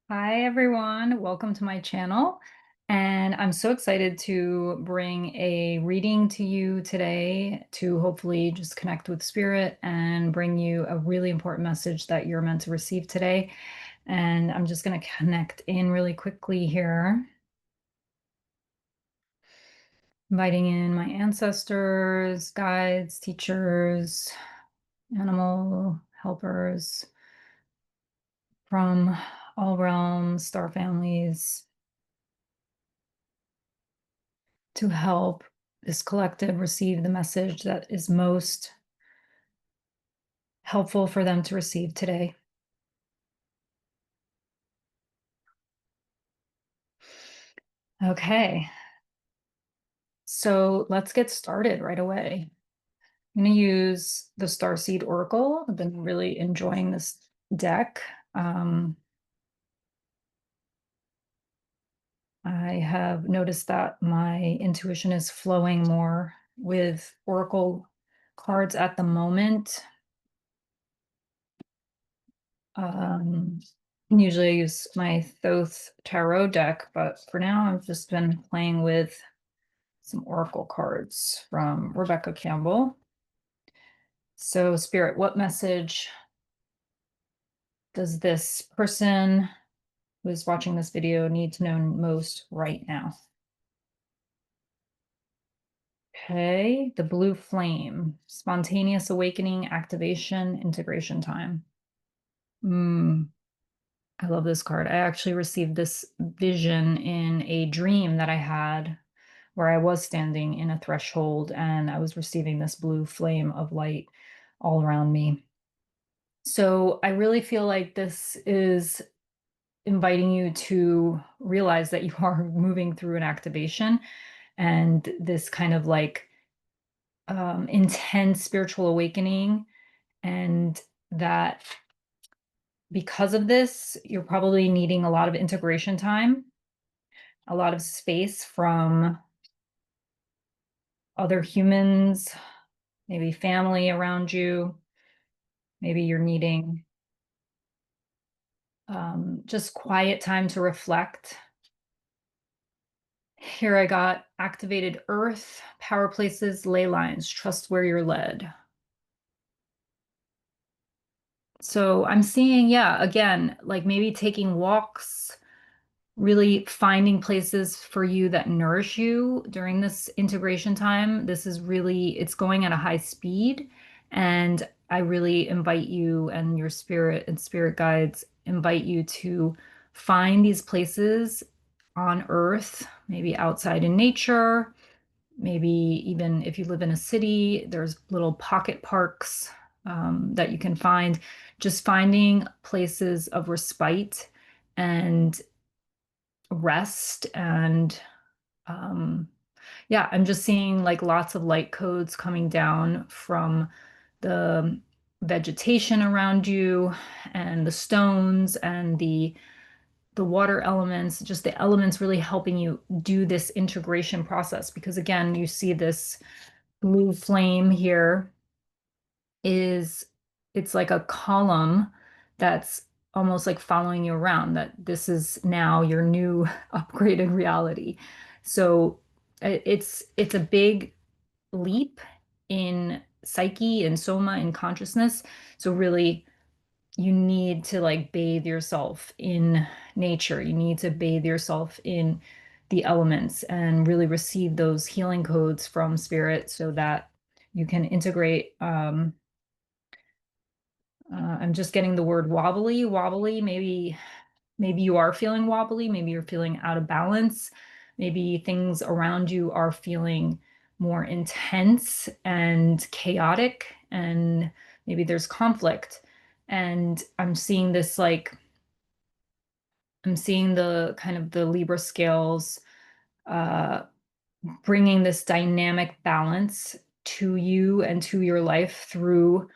Hi, everyone. Welcome to my channel. And I'm so excited to bring a reading to you today to hopefully just connect with spirit and bring you a really important message that you're meant to receive today. And I'm just going to connect in really quickly here, inviting in my ancestors, guides, teachers, animal helpers from all realms, star families, to help this collective receive the message that is most helpful for them to receive today. Okay, so let's get started right away. I'm going to use the Starseed Oracle. I've been really enjoying this deck. I have noticed that my intuition is flowing more with Oracle cards at the moment. Usually I use my Thoth Tarot deck, but for now I've just been playing with some Oracle cards from Rebecca Campbell. So, Spirit, what message does this person who is watching this video need to know most right now? Okay, the blue flame, spontaneous awakening, activation, integration time. I love this card. I actually received this vision in a dream that I had where I was standing in a threshold and I was receiving this blue flame of light all around me. So I really feel like this is inviting you to realize that you are moving through an activation and this kind of like intense spiritual awakening, and that because of this, you're probably needing a lot of integration time, a lot of space from other humans, maybe family around you. Maybe you're needing just quiet time to reflect. Here I got activated earth, power places, ley lines, trust where you're led. So I'm seeing, yeah, again, like maybe taking walks, really finding places for you that nourish you during this integration time. This is really, it's going at a high speed. And I really invite you, and your spirit and spirit guides invite you to find these places on earth, maybe outside in nature, maybe even if you live in a city, there's little pocket parks that you can find. Just finding places of respite and rest and yeah, I'm just seeing like lots of light codes coming down from the vegetation around you and the stones and the water elements, just the elements really helping you do this integration process. Because again, you see this blue flame here is, it's like a column that's almost like following you around, that this is now your new upgraded reality. So it's a big leap in psyche and soma and consciousness. So really you need to like bathe yourself in nature. You need to bathe yourself in the elements and really receive those healing codes from spirit so that you can integrate. I'm just getting the word wobbly, wobbly. Maybe you are feeling wobbly. Maybe you're feeling out of balance. Maybe things around you are feeling more intense and chaotic, and maybe there's conflict. And I'm seeing this like, I'm seeing the kind of the Libra scales uh, bringing this dynamic balance to you and to your life through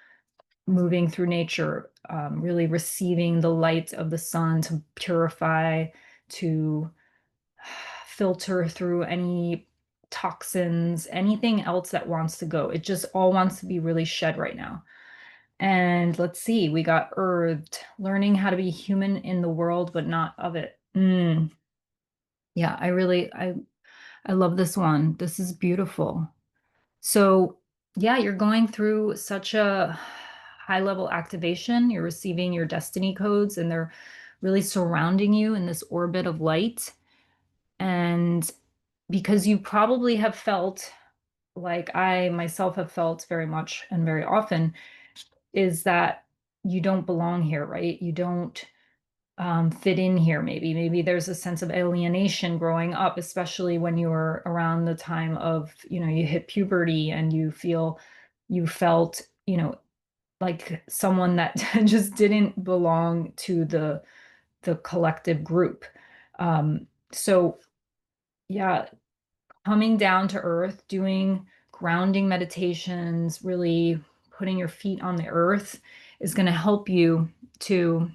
moving through nature, really receiving the light of the sun to purify, to filter through any toxins, anything else that wants to go. It just all wants to be really shed right now. And let's see, we got earthed, learning how to be human in the world, but not of it. Yeah, I love this one. This is beautiful. So, yeah, you're going through such a high level activation. You're receiving your destiny codes, and they're really surrounding you in this orbit of light. And because you probably have felt, like I myself have felt very much and very often, is that you don't belong here, right? You don't fit in here, maybe. Maybe there's a sense of alienation growing up, especially when you were around the time of, you hit puberty and you felt, like someone that just didn't belong to the collective group. So yeah, coming down to earth, doing grounding meditations, really putting your feet on the earth is going to help you to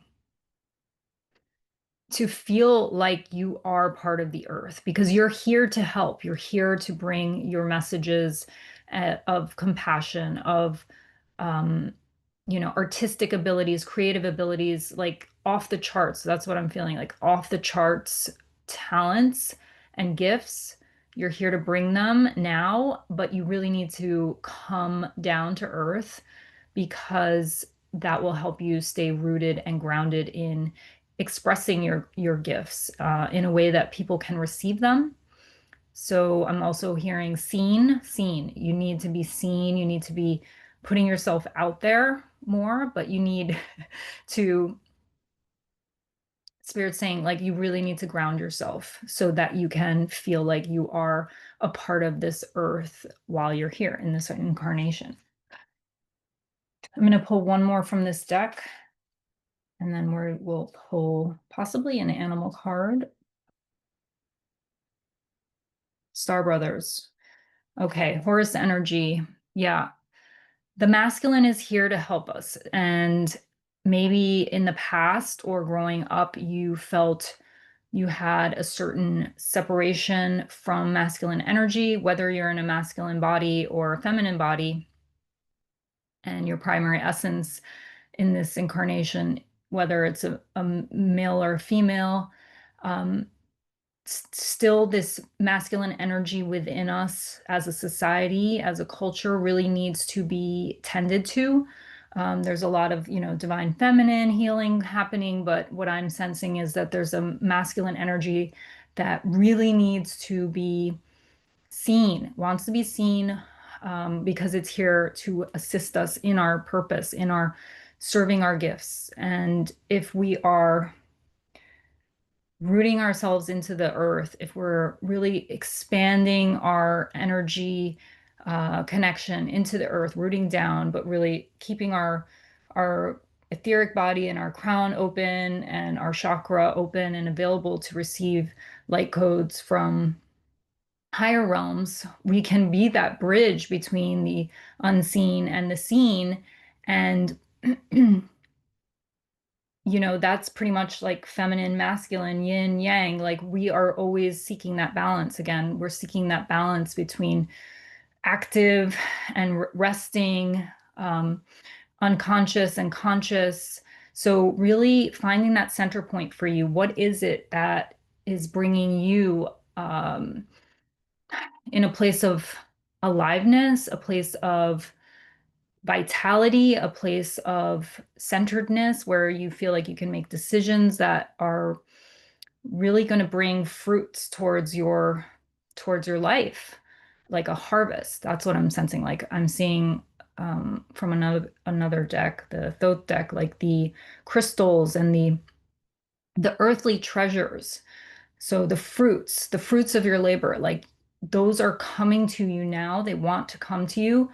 to feel like you are part of the earth because you're here to help. You're here to bring your messages of compassion, of um, artistic abilities, creative abilities, like off the charts. That's what I'm feeling, like off the charts talents and gifts. You're here to bring them now, but you really need to come down to earth because that will help you stay rooted and grounded in expressing your gifts in a way that people can receive them. So I'm also hearing seen, seen. You need to be seen. You need to be putting yourself out there more, but you need to, Spirit saying, like, you really need to ground yourself so that you can feel like you are a part of this earth while you're here in this incarnation. I'm going to pull one more from this deck, and then we'll pull possibly an animal card. Star Brothers. Okay, Horus energy. Yeah, the masculine is here to help us. And maybe in the past or growing up, you felt you had a certain separation from masculine energy, whether you're in a masculine body or a feminine body, and your primary essence in this incarnation, whether it's a male or a female. Um, Still this masculine energy within us as a society, as a culture, really needs to be tended to. There's a lot of, divine feminine healing happening, but what I'm sensing is that there's a masculine energy that really needs to be seen, wants to be seen, because it's here to assist us in our purpose, in our serving our gifts. And if we are rooting ourselves into the earth, if we're really expanding our energy connection into the earth, rooting down, but really keeping our etheric body and our crown open and our chakra open and available to receive light codes from higher realms, we can be that bridge between the unseen and the seen. And that's pretty much like feminine, masculine, yin, yang. Like we are always seeking that balance. Again, we're seeking that balance between active and resting, unconscious and conscious. So, really finding that center point for you. What is it that is bringing you in a place of aliveness, a place of vitality, a place of centeredness where you feel like you can make decisions that are really going to bring fruits towards your life, like a harvest. That's what I'm sensing. Like I'm seeing from another deck, the Thoth deck, like the crystals and the earthly treasures. So the fruits of your labor, like those are coming to you now. They want to come to you.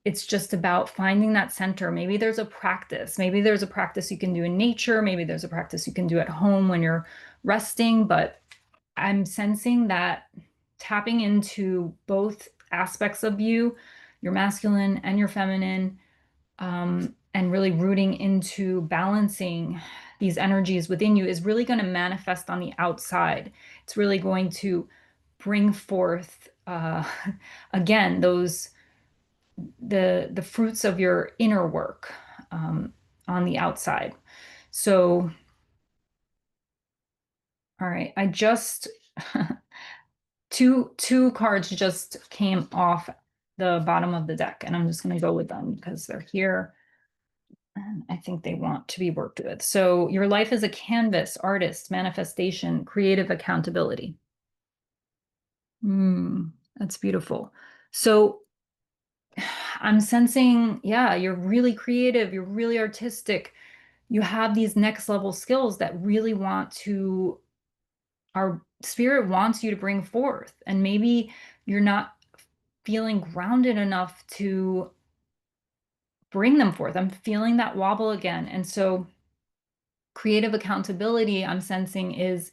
It's just about finding that center. Maybe there's a practice. Maybe there's a practice you can do in nature. Maybe there's a practice you can do at home when you're resting. But I'm sensing that tapping into both aspects of you, your masculine and your feminine, and really rooting into balancing these energies within you is really going to manifest on the outside. It's really going to bring forth, again, the fruits of your inner work. on the outside. So, all right, I just two cards just came off the bottom of the deck, and I'm just going to go with them because they're here. And I think they want to be worked with. So your life is a canvas, artist, manifestation, creative accountability. That's beautiful. So I'm sensing, yeah, you're really creative, you're really artistic. You have these next level skills that really want to, our spirit wants you to bring forth. And maybe you're not feeling grounded enough to bring them forth. I'm feeling that wobble again. And so creative accountability, I'm sensing, is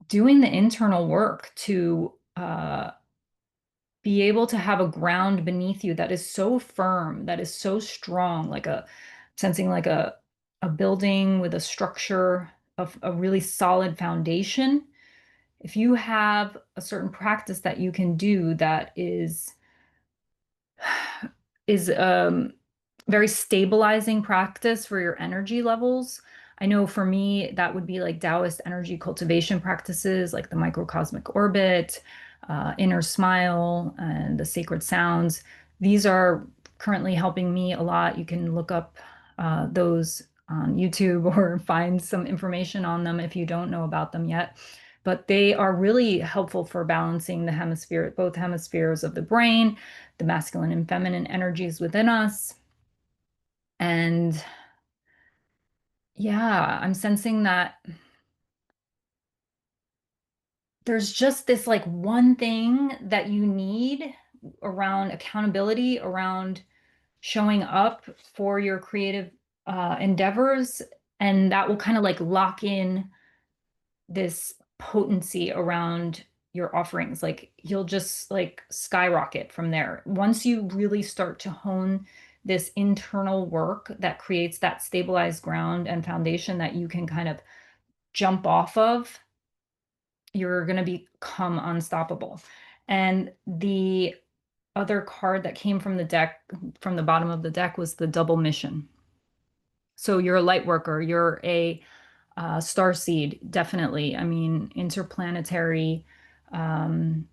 doing the internal work to be able to have a ground beneath you that is so firm, that is so strong, like a sensing like a building with a structure of a really solid foundation. If you have a certain practice that you can do that is very stabilizing practice for your energy levels. I know for me, that would be like Taoist energy cultivation practices like the microcosmic orbit, inner smile, and the sacred sounds. These are currently helping me a lot. You can look up those on YouTube or find some information on them if you don't know about them yet. But they are really helpful for balancing the hemisphere, both hemispheres of the brain, the masculine and feminine energies within us. And yeah, I'm sensing that there's just this like one thing that you need around accountability, around showing up for your creative endeavors. And that will kind of like lock in this potency around your offerings. Like you'll just like skyrocket from there. Once you really start to hone this internal work that creates that stabilized ground and foundation that you can kind of jump off of, you're going to become unstoppable. And the other card that came from the deck, from the bottom of the deck, was the double mission. So you're a light worker, you're a star seed, definitely. I mean, interplanetary, um,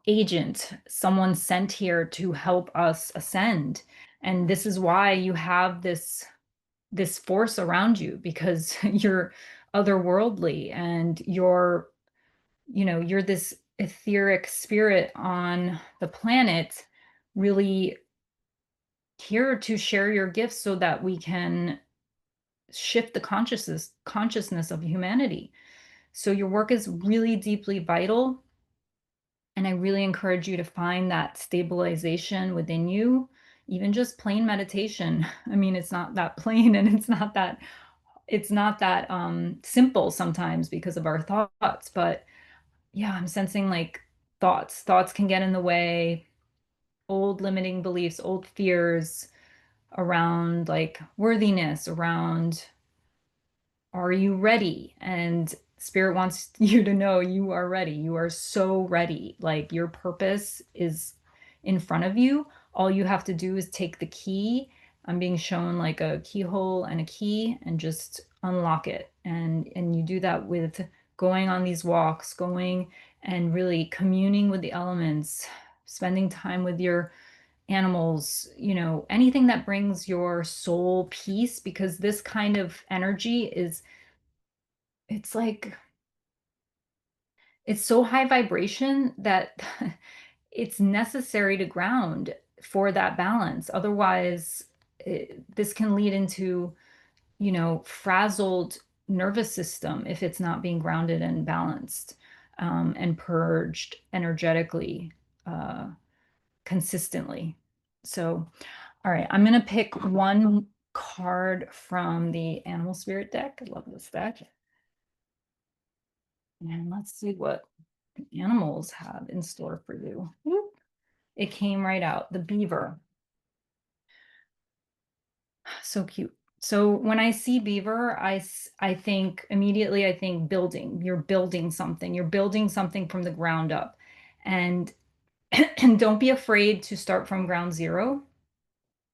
agent, someone sent here to help us ascend. And this is why you have this force around you because you're otherworldly and you're this etheric spirit on the planet, really here to share your gifts so that we can shift the consciousness of humanity. So your work is really deeply vital, and I really encourage you to find that stabilization within you, even just plain meditation. I mean, it's not that plain and it's not that simple sometimes because of our thoughts, but yeah, I'm sensing like thoughts can get in the way, old limiting beliefs, old fears around like worthiness, around are you ready? And Spirit wants you to know you are ready. You are so ready. Like your purpose is in front of you. All you have to do is take the key. I'm being shown like a keyhole and a key and just unlock it. And you do that with going on these walks, going and really communing with the elements, spending time with your animals, anything that brings your soul peace, because this kind of energy it's like it's so high vibration that it's necessary to ground for that balance. Otherwise, this can lead into, frazzled nervous system if it's not being grounded and balanced, and purged energetically, consistently. So, all right, I'm going to pick one card from the Animal Spirit deck. I love this deck. And let's see what animals have in store for you. It came right out, the beaver. So cute. So when I see beaver, I think immediately, I think building. You're building something. You're building something from the ground up. And and don't be afraid to start from ground zero.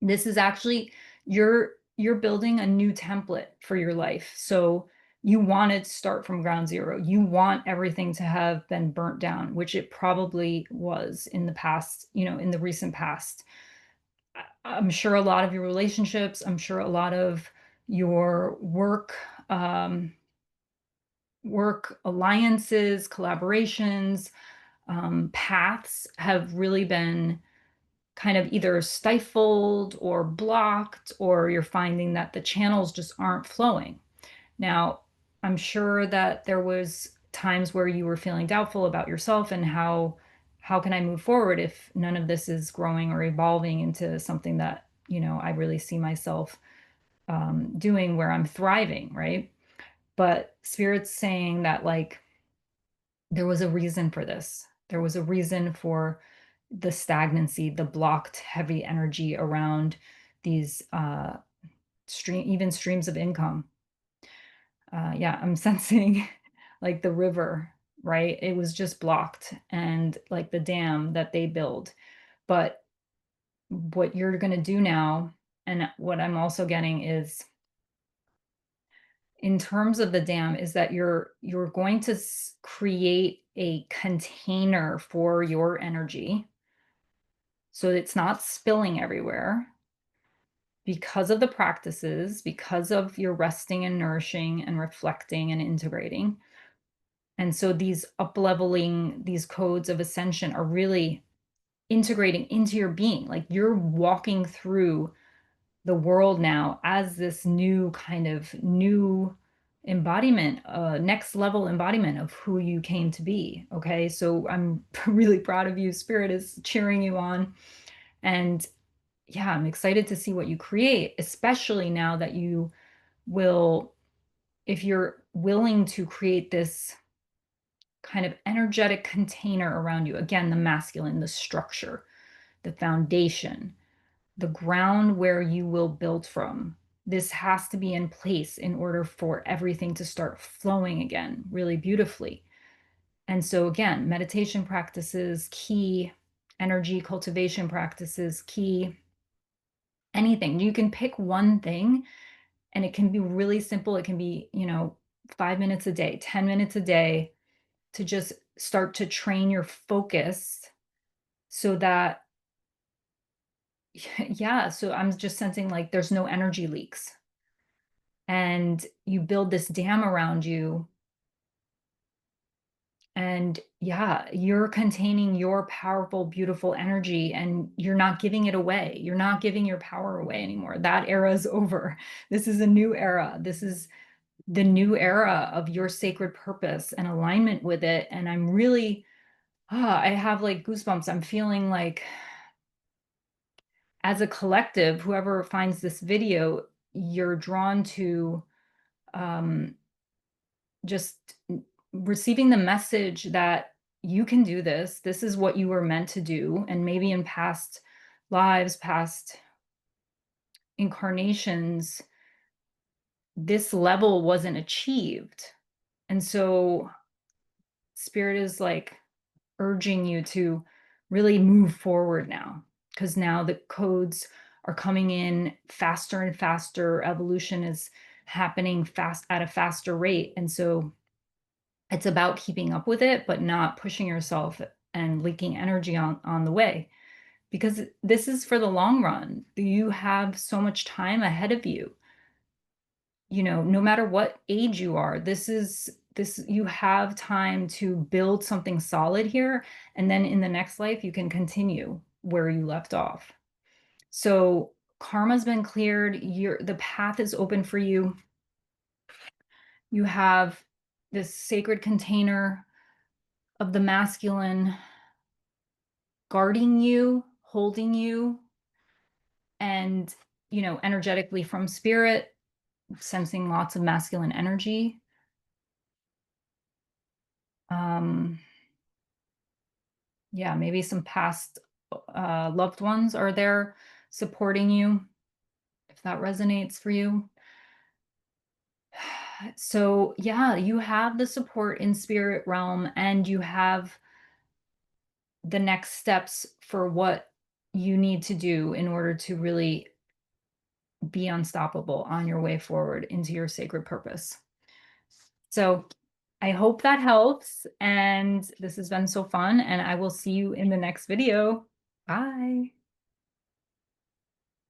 This is actually you're building a new template for your life. So you want to start from ground zero. You want everything to have been burnt down, which it probably was in the past, in the recent past. I'm sure a lot of your relationships, I'm sure a lot of your um, work alliances, collaborations, paths have really been kind of either stifled or blocked, or you're finding that the channels just aren't flowing. Now, I'm sure that there was times where you were feeling doubtful about yourself and how can I move forward if none of this is growing or evolving into something that, I really see myself doing where I'm thriving, right? But Spirit's saying that like there was a reason for this. There was a reason for the stagnancy, the blocked heavy energy around these even streams of income. Yeah, I'm sensing like the river, right? It was just blocked and like the dam that they build. But what you're going to do now, and what I'm also getting is in terms of the dam, is that you're going to create a container for your energy so it's not spilling everywhere because of the practices, because of your resting and nourishing and reflecting and integrating. And so these up-leveling, these codes of ascension are really integrating into your being. Like you're walking through the world now as this new kind of new embodiment, next level embodiment of who you came to be. Okay. So I'm really proud of you. Spirit is cheering you on. And yeah, I'm excited to see what you create, especially now that you will, if you're willing to create this kind of energetic container around you. Again, the masculine, the structure, the foundation, the ground where you will build from. This has to be in place in order for everything to start flowing again really beautifully. And so, again, meditation practices, key, energy cultivation practices, key, anything. You can pick one thing and it can be really simple. It can be, 5 minutes a day, 10 minutes a day to just start to train your focus so that, yeah, so I'm just sensing like there's no energy leaks and you build this dam around you. And yeah, you're containing your powerful, beautiful energy and you're not giving it away. You're not giving your power away anymore. That era is over. This is a new era. This is the new era of your sacred purpose and alignment with it. And I'm really, I have like goosebumps. I'm feeling like as a collective, whoever finds this video, you're drawn to um, just receiving the message that you can do this. This is what you were meant to do. And maybe in past lives, past incarnations, this level wasn't achieved. And so Spirit is like urging you to really move forward now, because now the codes are coming in faster and faster. Evolution is happening fast at a faster rate. And so it's about keeping up with it, but not pushing yourself and leaking energy on the way, because this is for the long run. You have so much time ahead of you. No matter what age you are, you have time to build something solid here. And then in the next life, you can continue where you left off. So karma's been cleared. The path is open for you. You have this sacred container of the masculine guarding you, holding you, and, energetically from spirit, sensing lots of masculine energy. Um, yeah, maybe some past loved ones are there supporting you, if that resonates for you. So, yeah, you have the support in spirit realm and you have the next steps for what you need to do in order to really be unstoppable on your way forward into your sacred purpose. So I hope that helps. And this has been so fun. And I will see you in the next video. Bye.